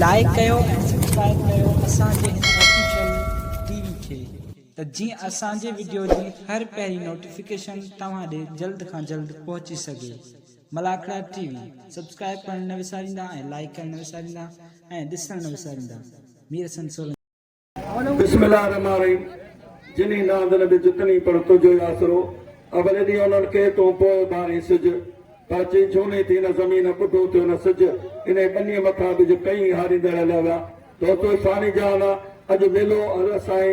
Like कयो ऐं subscribe कयो असांजे हिन ऑफिशियल टीवी खे त जीअं असांजे वीडियो जी हर पहिरीं नोटिफिकेशन तव्हां ॾे जल्द खां जल्द पहुची सघे। मलाखड़ा टीवी सब्सक्राइब करण न विसारींदा ऐं लाइक करण न विसारींदा ऐं ॾिसण न विसारींदा। मीर हसन सोलंकी। बिस्मिल्लाहिर्रहमानिर्रहीम। जिनी नांद नबी जितनी पर तुझो आसरो अवले दी उन्हनि खे तो पोइ बारी सिज पाची छोने थी न ज़मीन ॿुधो थियो न सिज इन ॿनी मथां बिज कई हारींदड़ हलिया विया तो तो सानी जान अॼु वेलो असांजे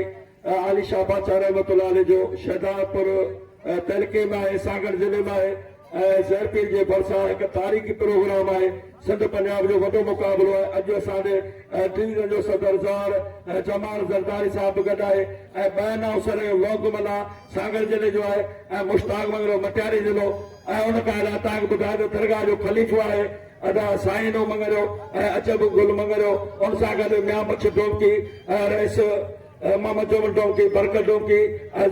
आली शाह बादशाह रहमतुल्लाह अलैह जो शहदादपुर तहलके में आहे, सागर जिले में आहे ऐं ज़रपीर जे भरिसां हिकु तारीख़ी प्रोग्राम आहे। सिंध पंजाब जो वॾो मुक़ाबिलो आहे। अॼु असांजे डिवीज़न जो सदरदार जमाल ज़रदारी साहब बि गॾु आहे ऐं ॿ नाउसर लोकमला सागर जिले जो आहे ऐं मुश्ताक मंगरो मटियारी ज़िलो ऐं उन खां अलावा तव्हांखे ॿुधायो त दरगाह जो ख़लीफ़ो आहे अदा साइनो मंगरियो ऐं अजब गुल मंगरियो। उन सां गॾु मियां मछ डोंकी रईस मोहम्मद जोमल डोंकी, बरकत डोंकी,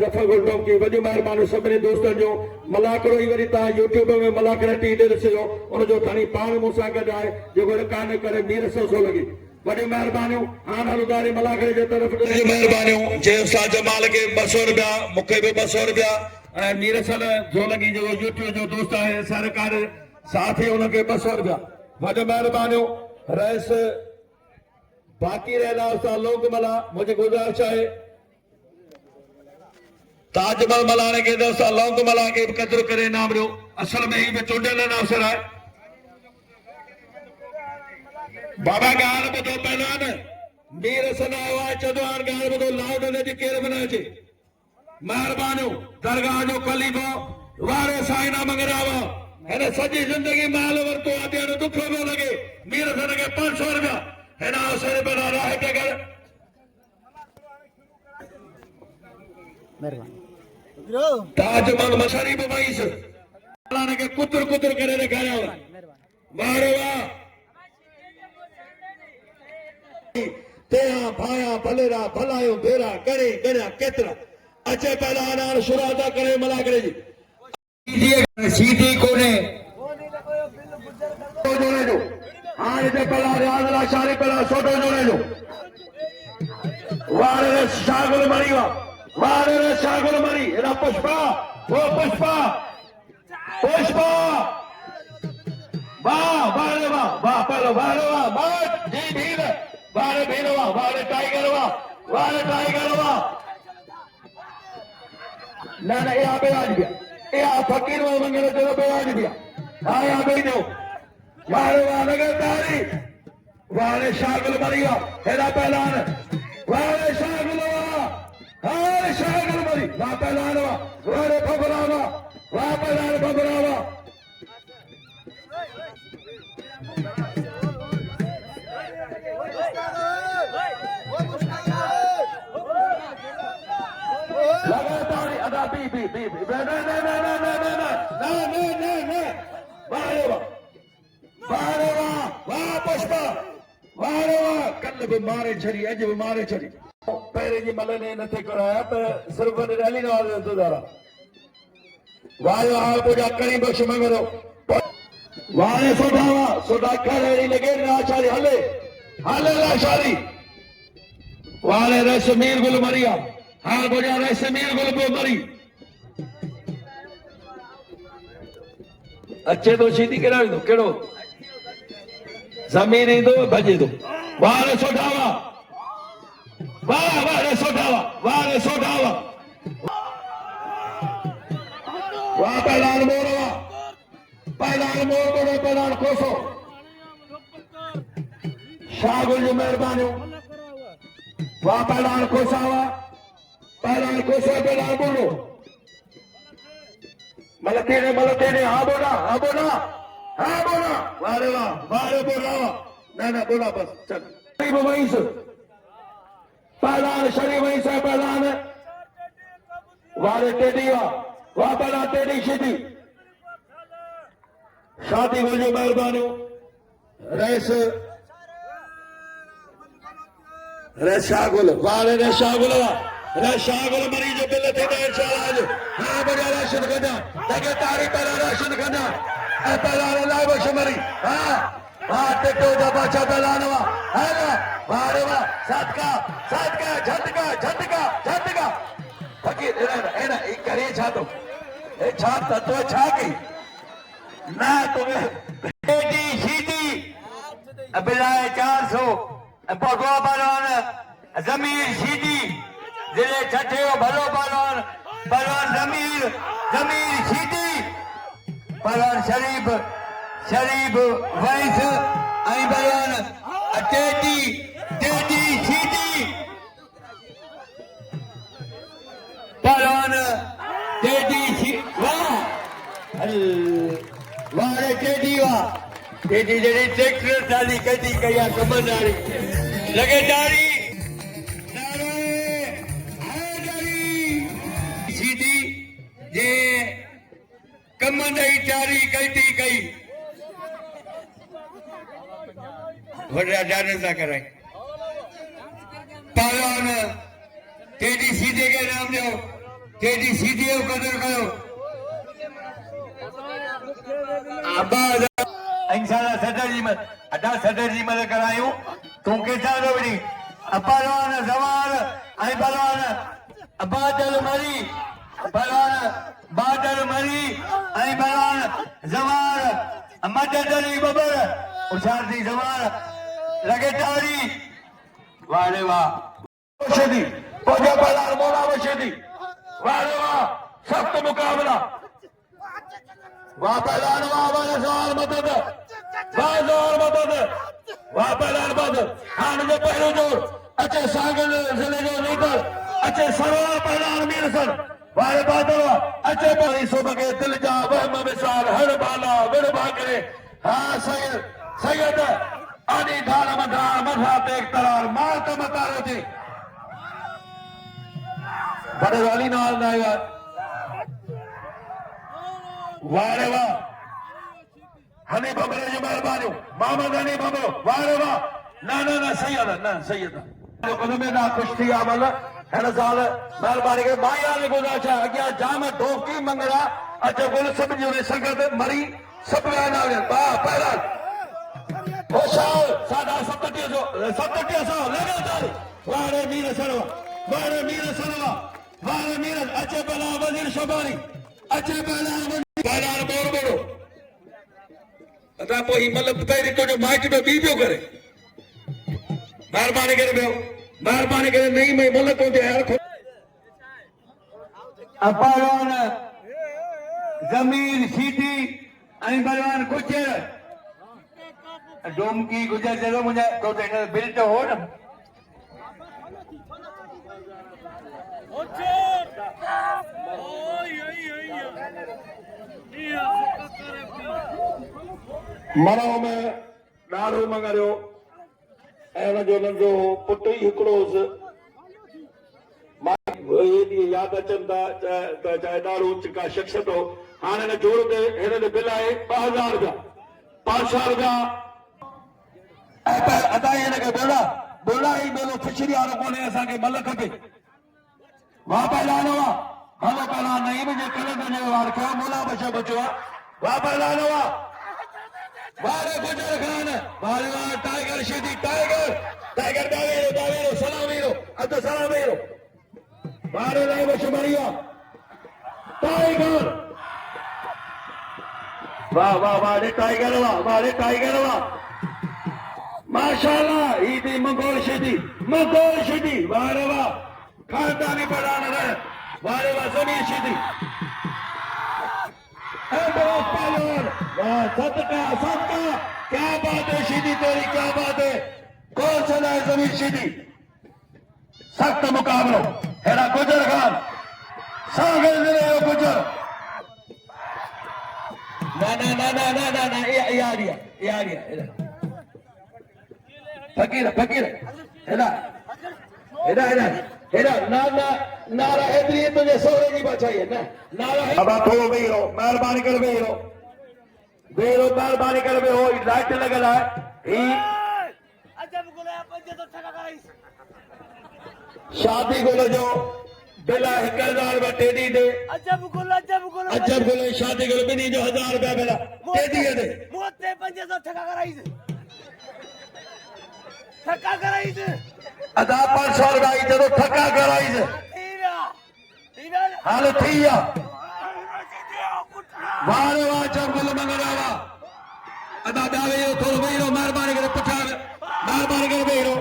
ज़फर गुल डोंकी। वॾी महिरबानी सभिनी दोस्तनि जो। मलाकड़ो ई वरी तव्हां यूट्यूब में मलाकड़ा टीवी ॾिसिजो, उनजो धणी पाण मूं सां गॾु आहे जेको रिकार्ड करे मीर सौ लॻी। वॾी महिरबानियूं हाणे हलूदारी मलाकड़े जे तरफ़ महिरबानियूं जे उस्ताद जमाल खे 200 रुपया, मूंखे बि 200 रुपया ऐं मीर सल जोलगी जो यूट्यूब जो दोस्त आहे सरकार साथी उनखे 200 रुपया। वॾी महिरबानियूं। रईस बाक़ी रहना उस्ताद लोकमला मुझे गुजारिश है ताजमहल मलाने के दोस्त लोकमला के कदर करे नाम रो असल में ही चूंडियल अवसर है। बाबा गाल बदो पहलान मीर सनावा चदवान गाल बदो लाउड ने जी केर बना चे मेहरबानियों दरगाह जो कलीबो वारे साइना मंगरावा है सजी जिंदगी माल वरतो आते न दुख में लगे मीर सन के 500 रुपया है ना अवसर बना रहा है क्या कर ताजमहल मशरी बमाइस लाने के कुतर कुतर करे दिखाया वारे वाह तेरा भाया भलेरा भलायो बेरा करे गणा केतरा अचे पहला आना शुरुआत करे मलाकड़े जी सीधी कोने जोड़े जो आज जे पहला रियाजला शारी पहला सोटो जोड़े जो वारे शागुल मरीवा वारे शागुल मरी एरा पुष्पा वो पुष्पा पुष्पा वाह वारे वाह वाह पहलो वारे वाह वाह जी भील वारे भील वाह वारे टाइगर वाह ना ना यहाँ पे आज गया यहाँ फकीर वो मंगल जो पे आज गया हाँ यहाँ पे जो वारे वाह नगरदारी वारे शागुल मरीवा एरा पहलान वारे शागुल वाह शागुल मरी वाह पहलान वाह वारे भगरावा वाह पहलान भगरावा लगातार अदा बी वाह पुष्पा वारे वाह कल भी मारे छड़ी अज भी मारे छड़ी पहले जी मल ने नथे कराया तो सिर्फ रैली नवाज तो दारा वाह हाल पूजा करी बख्श मंगरो वारे सोधा करे लगे राशारी हले हले राशारी वारे रसमीर गुल मरिया हाल पूजा रसमीर गुल बो मरी अच्छे तो सीधी करा दो केड़ो जमीन दो भजे दो वारे सोधावा वाह वारे सोधावा वाह पहलान मोरवा पहलान मोर को पहलान कोसो शागुल जो मेहरबानियों वाह पहलान कोसावा पहलान कोसो पहलान बोलो मलतेने हाँ बोला वारे वाह वारे बोला ना बोला बस चल वहीं से पहलान शरीफ वहीं से पहलान वारे टेडी वाह पहला टेडी सीधी शादी को जो मेहरबानी शागुल वारे शागुल मरी जो बिल थे इंशाल्लाह हाँ बढ़िया राशन करना ताकि तारी पहला राशन करना पहला लाइव शुमारी हाँ वाह टिटो जा बादशाह पहलवानवा है ना वाह रे वाह सात का झटका फकीर एना एक करे छा तो ए छा तत्व छा की ना तुम्हें बेटी सीधी अबिलाए 400 पगवा पहलवान जमीर सीधी जिले छठे भलो पहलवान जमीर सीधी पहलवान शरीफ वैस आई पहलवान टेडी सीधी पहलवान वाह रे टेडी जड़ी ट्रैक्टर डाली कदी कया कमंदारी लगे डारी सीधी जे कमंदाई चारी कदी कई वडा डानर ना कराई पहलवान टेडी सीधे के नाम दो टेडी सीधे कदर करो आबाद इंसाना सदरजी मत अदा सदरजी मत करायूं तू कैसा रोड़ी पहलवान जवान आई पहलवान बादल मरी आई पहलवान जवान मदद अली बबर उशारती जवान लगे तारी वाह रे वाह शदी पोजा पहलवान मोला वशदी वाह रे वाह सख्त मुकाबला वाह पहलवान वाह सवाल मदद वाह पहलवान मदद हां जो पहलो जोर अच्छे सागल जिले जो लीडर अच्छे सरवा पहलवान मीर सर वाह बादल अच्छे पहली सुबह के दिल जा वहम मिसाल हर बाला विड़ भागरे हां सैयद आनी ढाल मधा तेग तरार मात मतारो थी बड़े वाली नाल नायगा वाह रे वाह हनी बबरे जी मेहरबानी मोहम्मद हनी बबरो वाह रे वाह ना सैयद तो कदमे ना कुश्ती अमल हन साल मेहरबानी के माया ने गुजाचा अगिया जाम ढोकी मंगड़ा अच्छा गुल सब जो संगत मरी सब ना वाह पहला होशाल सादा 7700 लगातार वाह रे मीर सरवा अच्छे पहला वजीर शबानी अच्छे पहला बोरो अदा पोइ मतलब पहिरीं तो जो माइक में बी पियो करे महिरबानी करे नहीं मैं मुल्क को यार पहलवान जमीर सीधी आई पहलवान गुजर डोमकी गुजर चलो मुझे तो बिल तो हो ना मनो में ॾाढो मंगरियो ऐं हुनजो नंढो पुटु ई हिकिड़ो हुयुसि यादि अचनि था त चाहे ॾाढो का शख़्सियत हो हाणे हिन जोड़ ते हिन ते बिल आहे 2000 रुपया 500 रुपया ऐं अदा हिनखे बोला ई बेलो फिशरी वारो कोन्हे असांखे मल खपे वाह पहलवान वाह हलो पहलवान नहीं मुझे कलर जो वार क्या मोला बचा बचवा वाह पहलवान वाह रे गुजर खान वाह टाइगर शीदी टाइगर दावेरो सलामीरो अद सलामीरो वाह रे लाइव शुमारिया टाइगर वाह रे टाइगर वाह माशाल्लाह ईदी मंगोल शीदी वाह रे वाह खानदानी पहलवान है वाह रे वाह जमीर शीदी पहलवान वाह सदका क्या बात है शीदी तेरी क्या बात है कौन सा है जमीर शीदी सख्त मुकाबलो हेरा गुजर खान सागर जिले गुजर ना यारिया फकीर हेरा नारा हेदरी तुझे सोरे की बचाई है ना नारा अब थोड़ो वेही रहो मेहरबानी कर वेही रहो लाइट लगल है शादी गुल जो बिल 1000 रुपया टेडी दे अजब गुल शादी गुल बिनी जो 1000 रुपया बिल टेडी दे 500 ठका कराई धक्का कराई दे अदा 500 लगाई जदों थका कराई जे हाल थी आ वारे वाह चंगुल मंगरावा अदा दावे यो थोरो वेरो मेहरबानी करे पुछा मेहरबानी करे वेरो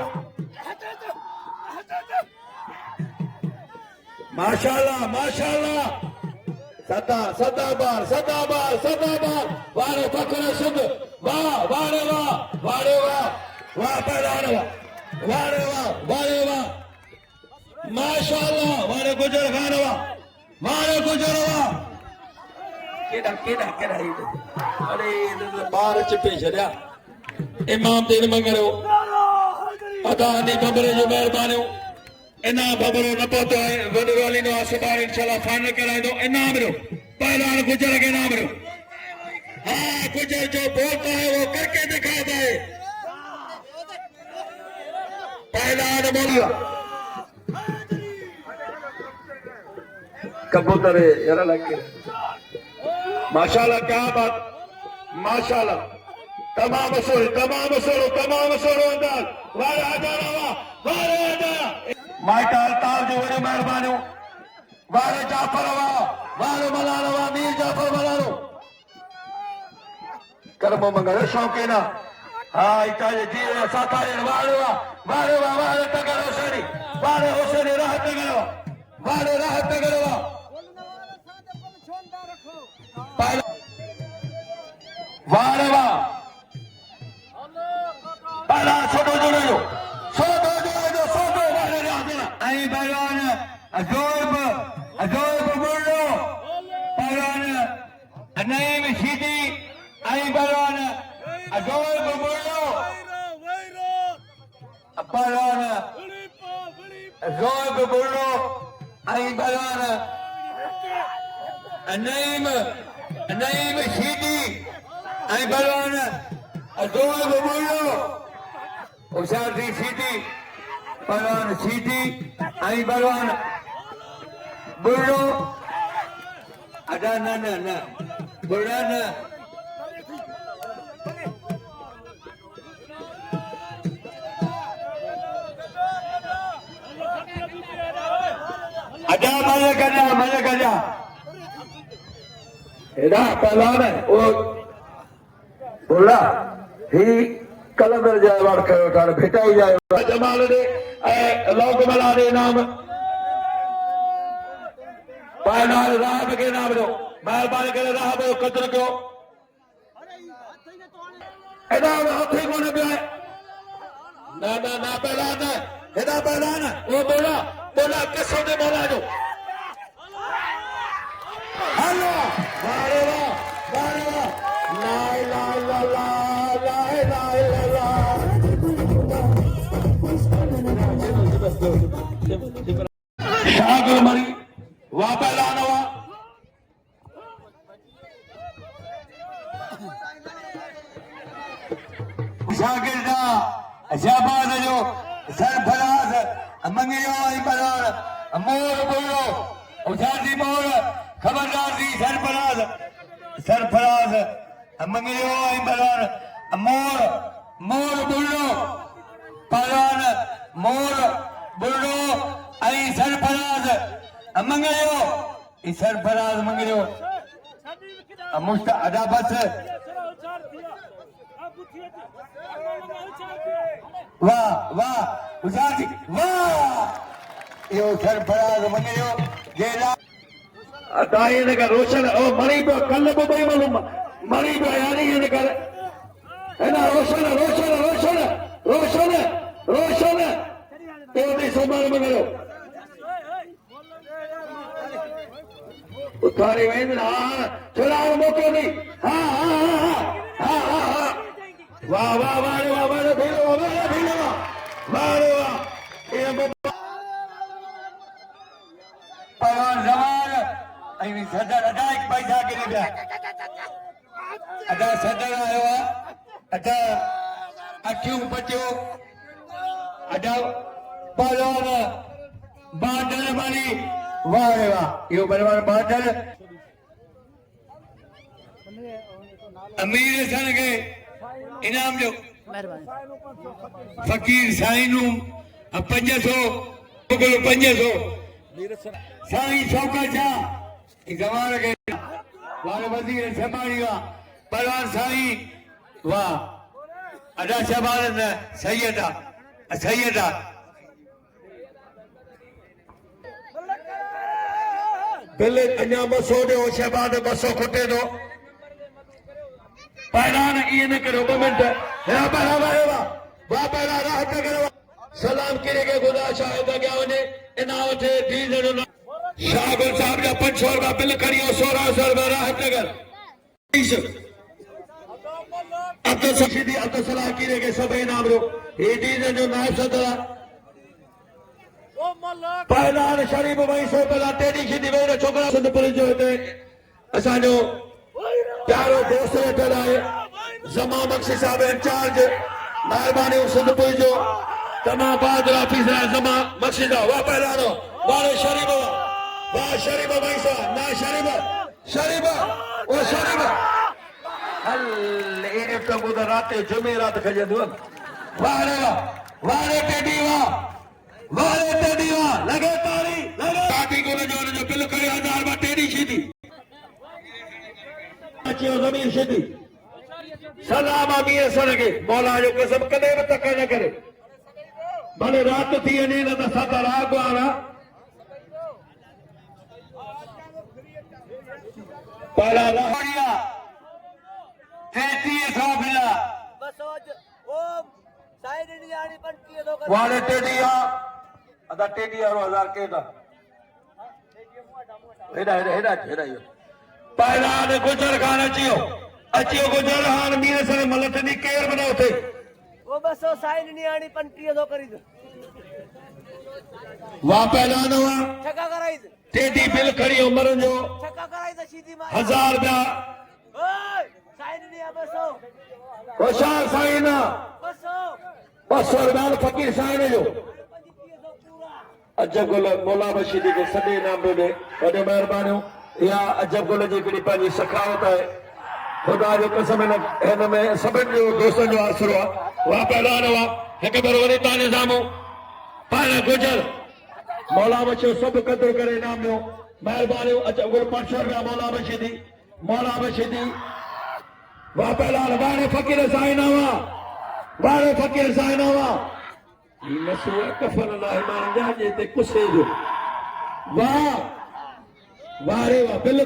माशाअल्लाह माशाअल्लाह सदा बार वारे फकरे सुध वाह वारे वाह वाह पहलवान वारे वाह माशाअल्लाह वारे गुजर खान वारे गुजर वाह केड़ा अरे बार चिपे छड़िया इमाम दिन मंगरो अदा नहीं बबरे जो मेहरबानी इना बबरो न पहुंचो है वॾी वाली नो आसबार इंशाल्लाह फाइनल कराए दो इनाम रो पहलवान गुजर के नाम रो हाँ गुजर जो बोलता है वो करके दिखाता है पहलवान बोलियो कबूतर यार लगे माशाल्लाह क्या बात माशाल्लाह तमाम सोलो अंदाज वारे आजा माइकल ताल जो वॾो मेहरबानी वारे जाफर वारे मलानो मीर जाफर मलानो कर्मो मंगल शौकीना हाँ इता जी साथा वारे तगड़ हुसैनी राह तगड़ वारे वाह पहला छोटो जोड़ो वारे आई पहलवान अजोब बुर्रो पहलवान नईम शीदी आई पहलवान अजोब बुर्रो पहलवान अजोब बुर्रो आई पहलवान नईम शीदी आई पहलवान अजोब बुर्रो उशादी शीदी पहलवान शीदी आई पहलवान बुर्रो अदा न बुर्रा न अदा मजा कजा एदा पहलवान वो बुर्रा ही कलंदर जाए वार कयो ठाणे भेटाई जाए जमाल दे लोग मला दे नाम पहलवान राहब के नाम दो मेहरबानी करे राहब जो कदर कयो एदा हथे कोन पिया ना पहलवान एदा पहलवान वो बोला किसो दे बोला जो हेलो वारे वाह ला इलाहा शागिर मरी वाह पहलवान हुआ शागिर दा शहबाज जो सरफराज मंगियो आई पहलवान मोर बोलो उशादी मोर खबरदार दी सरफराज मंगियो आई पहलवान मोर बोलो पहलवान मोर बुर्रो आई सरफराज मंगलियो ई सरफराज मंगलियो मुस्त अदा बस वाह उजादी वाह यो सरफराज मंगलियो जेला अदाई ने का रोशन ओ मरी पे कल बई मालूम मरी पे यानी ने कर है ना रोशन तो भी संभाल मंगलो उतारे वेंद्र हाँ चलाओ मौको नहीं हाँ वाह भेलो पहलवान जवान ऐं सदर अदा एक पैसा किरी पिया अदा सदर आयो आहे अदा अखियूं पटियो अदा पहलवान बादल वाली वाह यो पहलवान बादल अमीर सन के इनाम जो फकीर साईं नू 500 कोलो 500 साईं शौकत शाह जवान के वाले वजीर संभाली वा परवान साईं वाह अदा शहबान सैयदा सैयदा बिल अञा 200 ॾियो शहबान 200 खुटे थो पैरान ईअं न करो 2 मिंट या पैरा वाह पैरा राहत करो सलाम करे के खुदा शायद अॻियां वञे इना वठे धी ॼणो शाहगुल साहब जा 500 रुपया बिल खणियो 1600 रुपया राहत नगर अब्दुल सलाह कीरे के सब इनाम रो हे धी ॼणो नायब सदर पहलान शरीफ भाई सो पहला तेरी खिदी वेरे छोकरा सिंधपुर जो हिते असांजो प्यारो दोस्त वेठल आहे जमा बख्शी साहब इंचार्ज महिरबानी सिंधपुर जो तमाम बहादुर ऑफिसर जमा बख्शी साहब वाह पहलानो वाह शरीफ भाई साहब ना शरीफ ओ शरीफ हल ए तो बुध रात जुमे रात खजदो वाह रे टेडी वाह लगे ताली लगे शादी को जो बिल करे 1000 रुपया टेडी सीधी अचो जमीन सीधी सलाम अमीर सड़के मौला जो कसम कदे भी तक न करे भले रात थी वञे न त सदर आगवाना पहला राहिया 3300 बिला बस ओम साईं नी आणी 25 दो वाले टेडिया अदा टेडिया 1000 के दा हेडा पहला ने गुजर खान अचियो गुजर खान मीर से मलत नी केर बनाओ थे वो बस साईं नी आणी 25 दो करी दो वा पहला न वा छक्का कराई दे टेडी बिल खड़ी उमर जो छक्का कराई दे सीधी मार 1000 रुपया ओए साईं नी आ बस होशियार साईं ना 200 रुपया फकीर साईं जो अजब गुल मौला बशीदी के सदे नाम दे वडे मेहरबानियों या अजब गुल जी कड़ी पानी सखावत है खुदा जो कसम इन में सभिनि जो दोस्तनि जो आसरो आहे वाह पहलवान हुआ हिकु भेरो वरी तव्हांजे साम्हूं पाण गुजर मौला बशीर सभु क़दुरु करे इनाम ॾियो महिरबानियूं अजब गुल 500 रुपया मौला बशीदी वाह पहलवान वाणे फ़कीर साईं नवा नसूर कफन लाइ मां जे ते कुसे जो वाह रे वाह बिल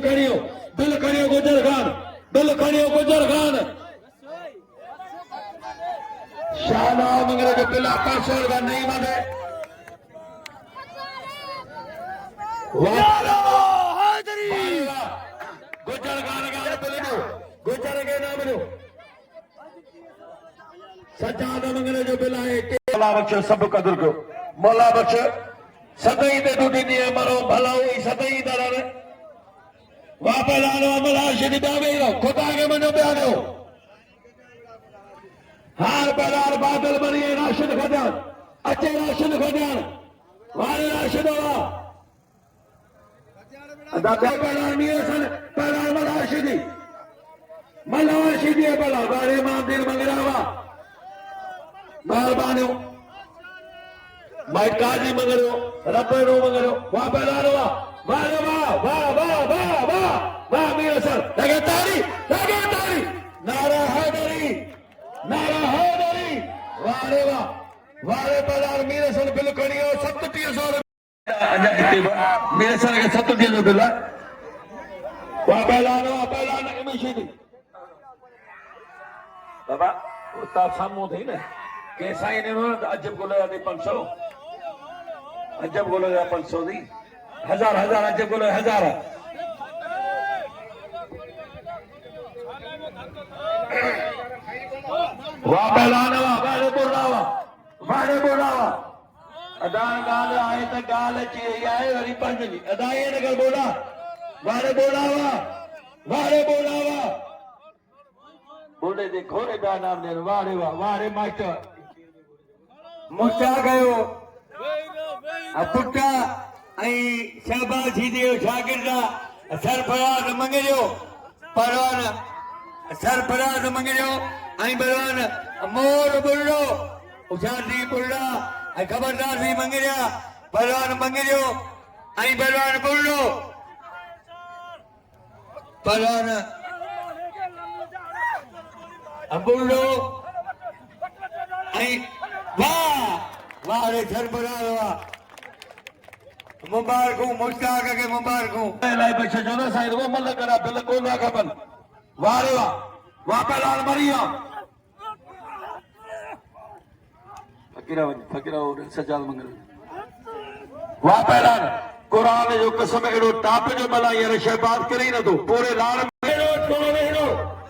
खणियो गुजर खान शाना मंगरे जो बिल 500 रुपया नहीं माने वाह हाज़री गुजर खान का बिल दो गुजर के नाम दो सजाद मंगरे जो बिल है मौला बख्श सब कदर को मौला बख्श सदई ते टूटी दी मरो भला हुई सदई दर वापस लानो अमला शदी बाबे रो खुदा के मनो प्यारो हार पदार बादल बनी राशिद खजान अच्छे राशिद खजान वाले राशिद वा अदा पड़ा नियसन पड़ा मला शिदी बला बारे मां दिल मंगरावा मेहरबानी भाई काजी मंगरो रबरो मंगरो वाह पहलानो वाह मीर सर लगे ताली नारा हैदरी वाह रे पहलान मीर सर बिल खणियो 3700 मीर सर के 3700 बिल वाह पहलान इमिशी बाबा उता सामू थी न के साईं ने अजब गोले 500 अजब गोले 500 दी हजार अजब गोले 1000 वाह पहलान वाह बोलावा अदान गाल आए त गाल ची आए वरी पंज जी अदाए नगर बोला वाह बोलावा बोले दे खोरे बया नाम दे वाह रे मास्टर मुस्ता गयो पुटा ऐं शहबाज जी शागिर्द सरफराज मंगरियो परवान सरफराज मंगरियो आई बलवान मोर बुल्लो उछाती बुल्ला आई खबरदार भी मंगरिया बलवान मंगरियो आई बलवान बुल्लो बलवान बुल्लो आई वाह वाह रे झरबरा वाह मुबारक मुश्ताक के मुबारक लाई बच्चे जो ना साइड वो मल्ल करा बिल्कुल ना खपन वाह रे वाह वाह पे लाल मरिया फकीरा और सजाद मंगल वाह पे लाल कुरान जो कसम एड़ो टाप जो मला यार शहबाद करे ना तो पूरे लाल एड़ो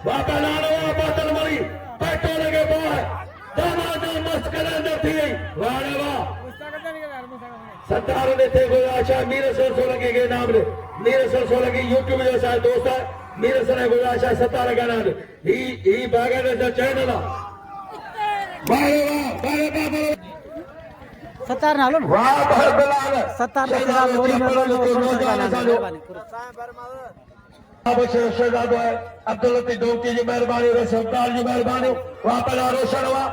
वाह पे लाल वाह बादल मरी पेटो लगे बोल दामाद मस्त करे अंदर थी वाह रे वाह सत्तार ने थे कोई आशा मीर सर सो लगे के नाम रे मीर सर सो लगे यूट्यूब जो सा दोस्त है मीर सर ने कोई आशा सत्तार का नाम ही बागा ने चैनल वाह वाह सत्तार नालो वाह बिलाल सत्तार बशर शहजाद है अब्दुल लतीफ डोकी जी मेहरबानी रसदार जी मेहरबानी वाह बिलाल रोशन वाह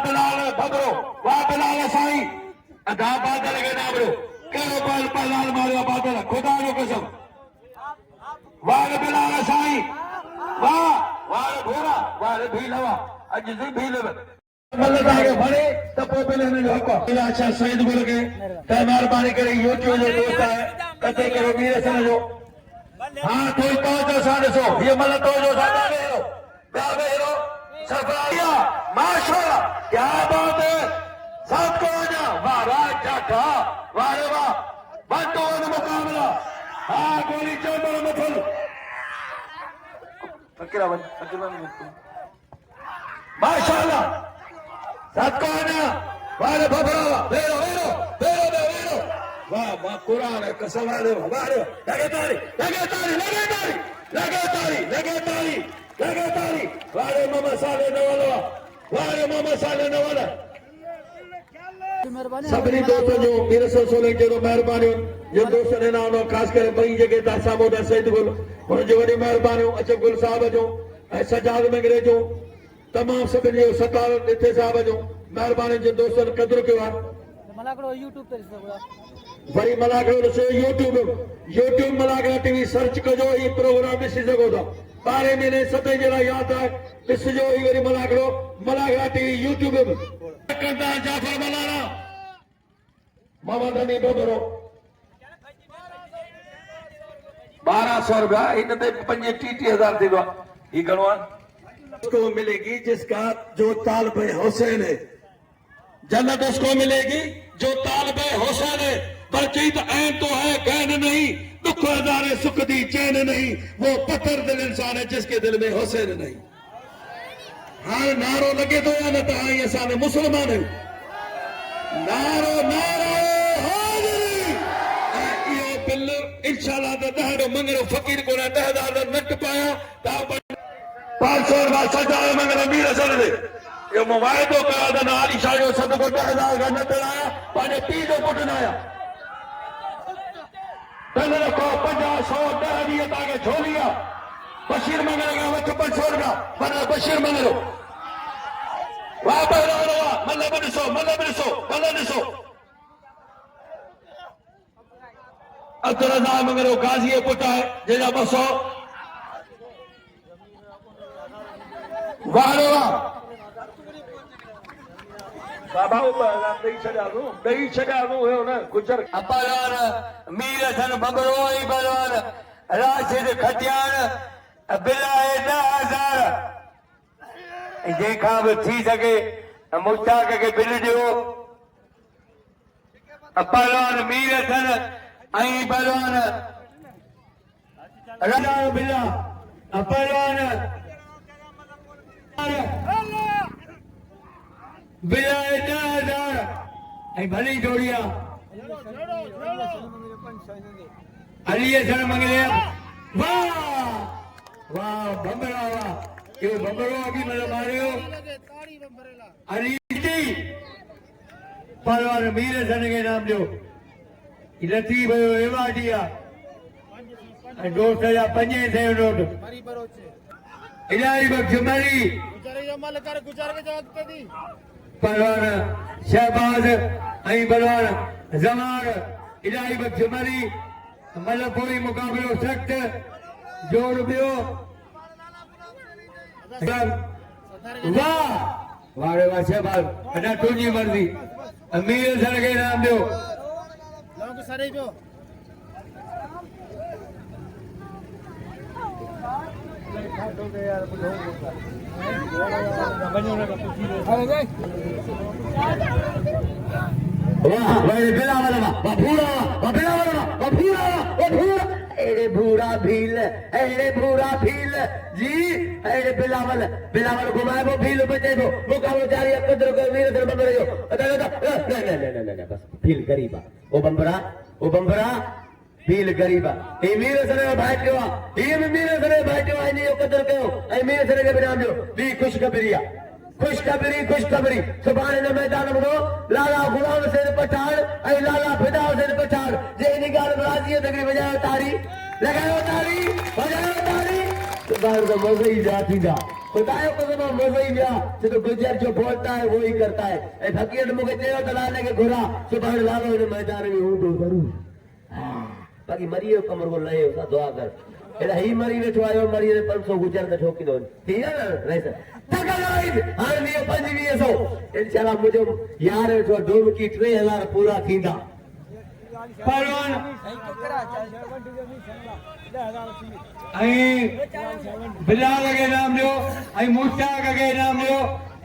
बिलाल भगरो वाह बिलाल साईं अदा बादल के नाम रो करो बाल पलाल मारो बादल खुदा जो कसम वाह बिलाल साईं वाह वाह घोड़ा वाह भी लवा अज जी भी लव मतलब आगे बढ़े तो पोपले ने जो को अच्छा सईद बोल के ते मेहरबानी करे यूट्यूब जो दोस्त है कते करो वीर सन जो हां तो जो साढ़े सो ये मतलब तो जो सादा हीरो बाबेरो सफाया माशाल्लाह क्या बात है साथ को आजा महाराज जाटा वाह रे वाह बंदो ने मुकाबला हां गोली चंबर मथल फकीरा बन माशाल्लाह साथ को आजा वाह रे बबरा वेरो वेरो वेरो वेरो वाह वाह कुरान कसम है वाह रे लगे ताली लगे ताली लगे ताली लगे ताली लगे ताली लगे ताली वाह रे मामा साले नवाला वाह रे मामा साले नवाला सभी दोस्तों जो मेरे सो सोले जो मेहरबानी जो दोस्तों ने नाम खास कर बई जगह दासा मोदा सईद गुल उन जो वडी मेहरबानी अचब गुल साहब जो सजाद मंगरे जो तमाम सभी जो सतार निथे साहब जो मेहरबानी जो दोस्तों ने कदर किया मलाकड़ो यूट्यूब ते वरी मलाकड़ो ॾिसो यूट्यूब मलाकड़ा टीवी सर्च कजो ही प्रोग्राम ॾिसी सघो था 12 महीने 7 जरा याद आहे ॾिसजो ही वरी मलाकड़ा टीवी यूट्यूब कंदा जाफर मलाना मोहम्मद अली बोबरो 1200 रुपया इन ते 35,000 थी वियो ही घणो आहे उसको मिलेगी जिसका जो तालब हुसैन है जन्नत उसको मिलेगी जो तालब हुसैन है पर चीत ऐन तो है कहन नहीं दुख हजारे सुख दी चैन नहीं वो पत्थर दिल इंसान है जिसके दिल में हुसैन नहीं हाँ नारो लगे तो या न तो आई असाने मुसलमान है नारो नारो हाज़िरी ये बिल इंशाल्लाह तो दहरो मंगरो फकीर को ना 10,000 नट पाया ता 500 रुपया सजाए मंगरो मीर असल दे ये मोबाइल तो कहा था नाली शायो सद को 10,000 का नट लाया पाने पी जो पुट नाया तन रखो 50 100 10 दिए ताके छोलिया बशीर मंगरेगा वक्त 500 रुपया वरना बशीर मंगरो वाह बहरा वाह मतलब ॾिसो अब्दुल रज़ाक मंगरो गाजी पुट है जंहिंजा 200 वाह रे वाह बाबा ॾेई छॾिया हुयो न गुजर अपरान मीर सन बबरो ई बलवान राशिद खटियान बिलाए 10,000 जंहिंखां बि थी सघे मुश्ताक खे बिल ॾियो अपरान मीर सन ऐं बलवान राजा बिला अपरान बिलाए 10,000 ऐं भली जोड़िया अली सर मंगले वाह वाह बंबरा वाह ये बंबरो अभी मेरे मारियो अली जी परवार मीर सन के नाम जो लती भयो एवाडिया दोस्त जा 5 थे नोट इलाही बख्श मरी पहलवान शहबाज ऐं पहलवान जमान इलाही बख्श मरी मतलब कोई मुकाबलो सख्त जोर ॿियो वाह वारे वाह शहबाज अञा तुंहिंजी मर्ज़ी अमीर सर खे इनाम ॾियो वाह भाई बिलावल वाह भूरा वाह बिलावल वाह भूरा वाह भूरा एरे भूरा भील जी एरे बिलावल बिलावल घुमाए वो भील बचे वो मुकाबलो जारी है कदर कर वीर दर बंबरा जो नहीं बस भील गरीबा ओ बंबरा भील गरीबा ए वीर सरे भाटियो ए वीर सरे भाटियो आई नहीं कदर कयो ए वीर सरे के बिना जो भी खुशखबरी सुभाणे ने मैदान में लाला गुलाम हुसैन पठान ऐं लाला फिदा हुसैन पठान जे इन ॻाल्हि राज़ी तकरी बजायो तारी लगायो तारी बजायो तारी सुभाणे तो मज़ो ही जा थींदा खुदायो कसम मज़ो ही जा सिर्फ गुजर जो बोलता है वो ही करता है ऐं फकीर मूंखे चयो त लाले खे घुरा सुभाणे लालो हिन मैदान में हूंदो ज़रूर बाक़ी मरी जो कमर को लहे उसा दुआ कर एड़ा ही मरी वेठो आयो मरी ने 500 गुजर त ठोकींदो ठीक है ना रईस हाणे वीह 2500 इंशाल्लाह मुझे यार वेठो डोम की 3000 पूरा थींदा पहलवान ऐं बिलाल खे इनाम ॾियो ऐं मुश्ताक खे इनाम ॾियो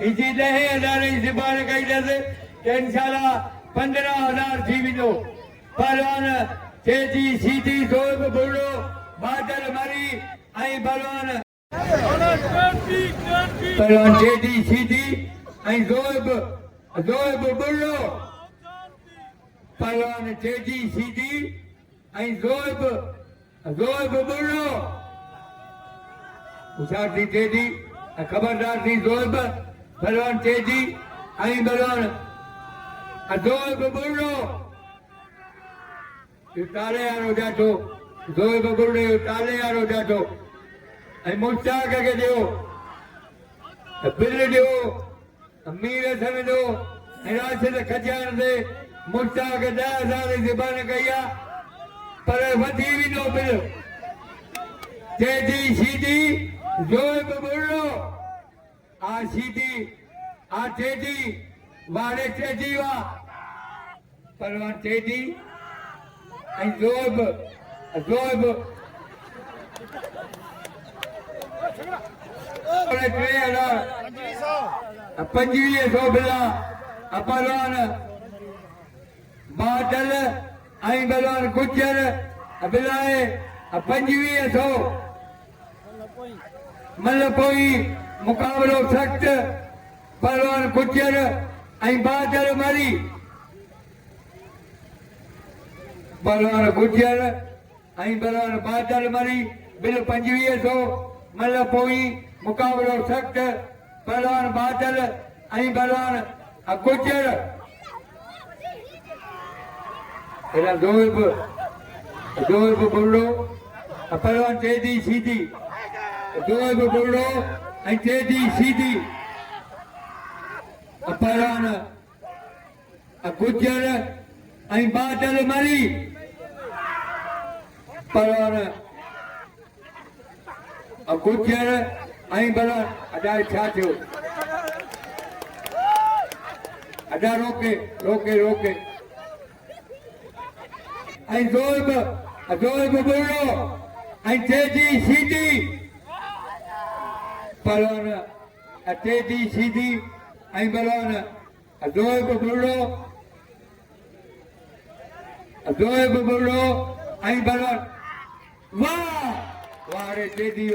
इजी 10,000 जी सिबान कई अथसि त इंशाल्लाह 15,000 थी वेंदो पहलवान तेजी सीधी सोब बुढ़ो बादल मरी ऐं पहलवान तेजी सीधी ऐं ज़ोब बुढ़ो पहलवान तेजी सीधी ऐं ज़ोब बुढ़ो होशियार थी तेजी खबरदार थी ज़ोब पहलवान तेजी ऐं पहलवान ज़ोब बुढ़ो ताले वारो ॾाढो ज़ोब बुढ़ो ताले वारो ॾाढो ऐं मुश्ताक खे ॾियो बिल ॾियो अमीर सन ॾियो ऐं राशिद खजान ते मुश्ताक 10,000 जी ज़बान कई आहे पर वधी वेंदो बिल तेजी सीधी ज़ोब बुढ़ो आ सीधी आ तेजी वारे तेजी वा पहलवान तेजी ऐं ज़ोब 2500 बिला पहलवान बादल ऐं पहलवान गुजर बिलाए 2500 मल पोई मुकाबलो सख्त पहलवान गुजर ऐं बादल मरी पहलवान गुजर ऐं पहलवान बादल मरी बिल 2500 मल पोई मुकाबलो सख्त पहलवान बादल ऐं पहलवान गुजर एड़ा ज़ोब बुढ़ो पहलवान तेजी सीधी ज़ोब बुढ़ो ऐं तेजी सीधी पहलवान गुजर ऐं बादल मरी पहलवान गुजर ऐं पहलवान अदा छा थियो अदा रोके ऐं ज़ोब बुढ़ो ऐं तेजी सीधी पहलवान तेजी सीधी ऐं पहलवान ज़ोब बुढ़ो ऐं पहलवान वाह वारे तेजी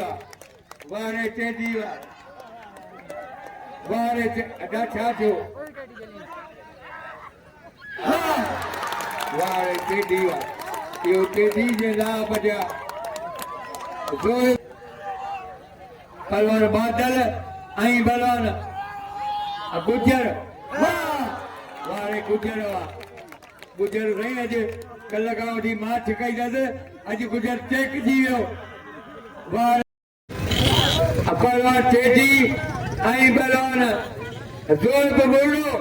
वारे अदा छा थियो वारे तेजी वा इहो तेजी जे लाइ बजा पहलवान बादल ऐं पहलवान गुजर वाह वारे गुजर वा गुजर रही अॼु कल्ह खां वठी मां छिकाईंदसि अॼु गुजर चेक थी वियो पहलवान तेजी आई पहलवान जोर को बोलो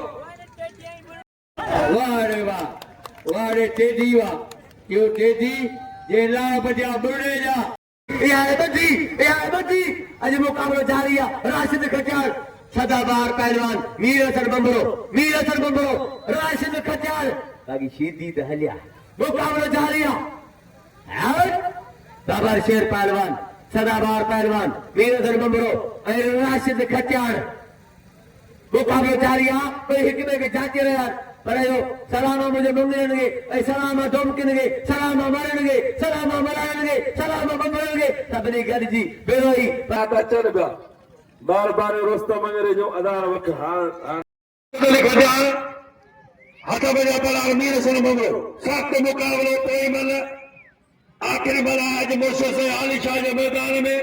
वाह रे तेजी वाह क्यों तेजी ये ला बजा बोले जा ये है बच्ची अज मुकाबलो जारी है राशिद खचार सदाबार पहलवान मीर हसन बंबरो राशिद खचार बाकी सीधी तो हलिया मुकाबलो जारी है बाबर शेर पहलवान सदाबार पहलवान मीर हसन बंबरो राशिद खचार मुकाबलो जारी है कोई हिकमे के जाते रहे यार पर यो सलामा मुझे मंगणगे ऐ सलामा धमकणगे सलामा मरणगे सलामा मराणगे सलामा बंबरणगे सभनी गॾिजी बेरोई पाता चल पिया बार रोस्तम वग़ैरह जो अदार वक़्त हथ बजा पलार मीर हसन बंबरो सख्त मुकाबलो कोई मल आखिरी मला आज मोशो से आली शाह जे मैदान में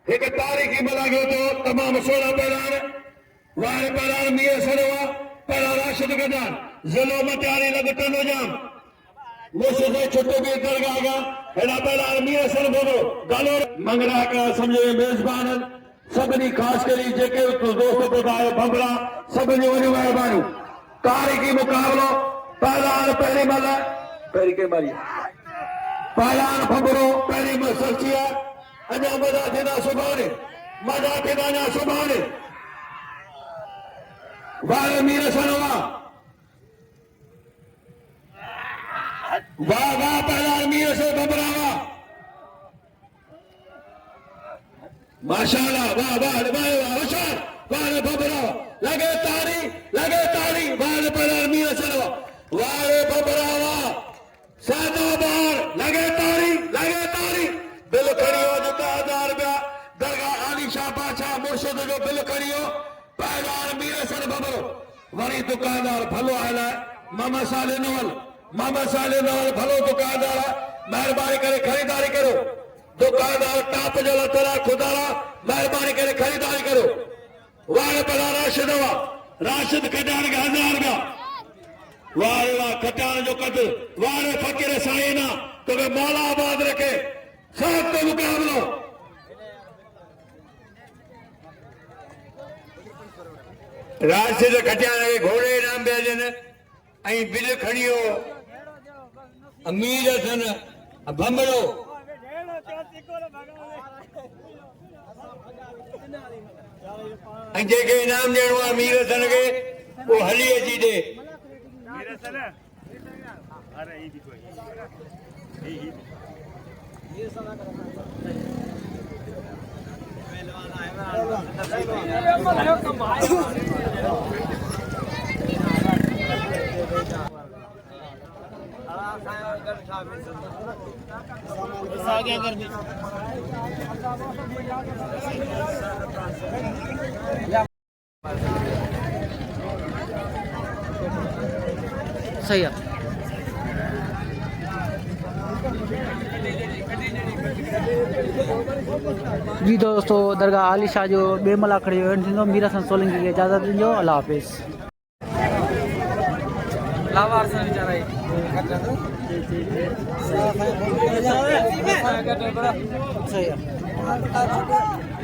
एक तारीखी मला गयो तो तमाम 16 पहलवान वार पहलवान मीर हसन हुआ पहला राशिद गदान जिलो मटियारी लगटन जाम मोशो से छोटो भी दरगाह का हेड़ा पहलवान मीर हसन बंबरो गालो मंगरा का समझे मेजबान सभनी खास करी जेके दोस्त ॿुधायो बंबरा सभनी वञो महिरबानी तारीख़ी मुकाबलो पहलवान पहिरीं महिल पहिरीं के मारी पहलवान बंबरो पहिरीं महिल सची आहे अञा मज़ा थींदा सुभाणे वाह मीर हसन वाह पहलवान मीर हसन बंबरा वाह माशाअल्लाह वाह होशियार वाह बंबरा लगे तारी वाह पहलवान मीर हसन वाह बंबरा वाह सदाबार लगे तारी बिल खड़ियो जुता 1000 रुपया दरगाह आली शाह बादशाह मुर्शिद जो बिल खड़ियो पहलवान मीर हसन बंबरो वरी दुकानदार भलो आयल मामा साले नवल भलो दुकानदार मेहरबानी करे खरीदारी करो दुकानदार टाप जो लतरा खुदारा मेहरबानी करे खरीदारी करो वाह पहला राशिद कटान के 1000 रुपया वाह कटान जो कद वाह फकीर साईना तो मौला आबाद रखे सख्त मुकाबलो राशिद कटान के घोड़े इनाम भेजन ऐं बिल खणियो मीर हसन बंबरो ऐं जेके इनाम ॾियणो आहे मीर हसन खे उहो हली अची ॾे सही है जी दोस्तों दरगाह आली शाह जो बे मला खड़ी थींदो मीर हसन सोलंकी खे इजाज़त ॾिजो अल्लाह हाफ़िज़ लावार से बेचारा सही है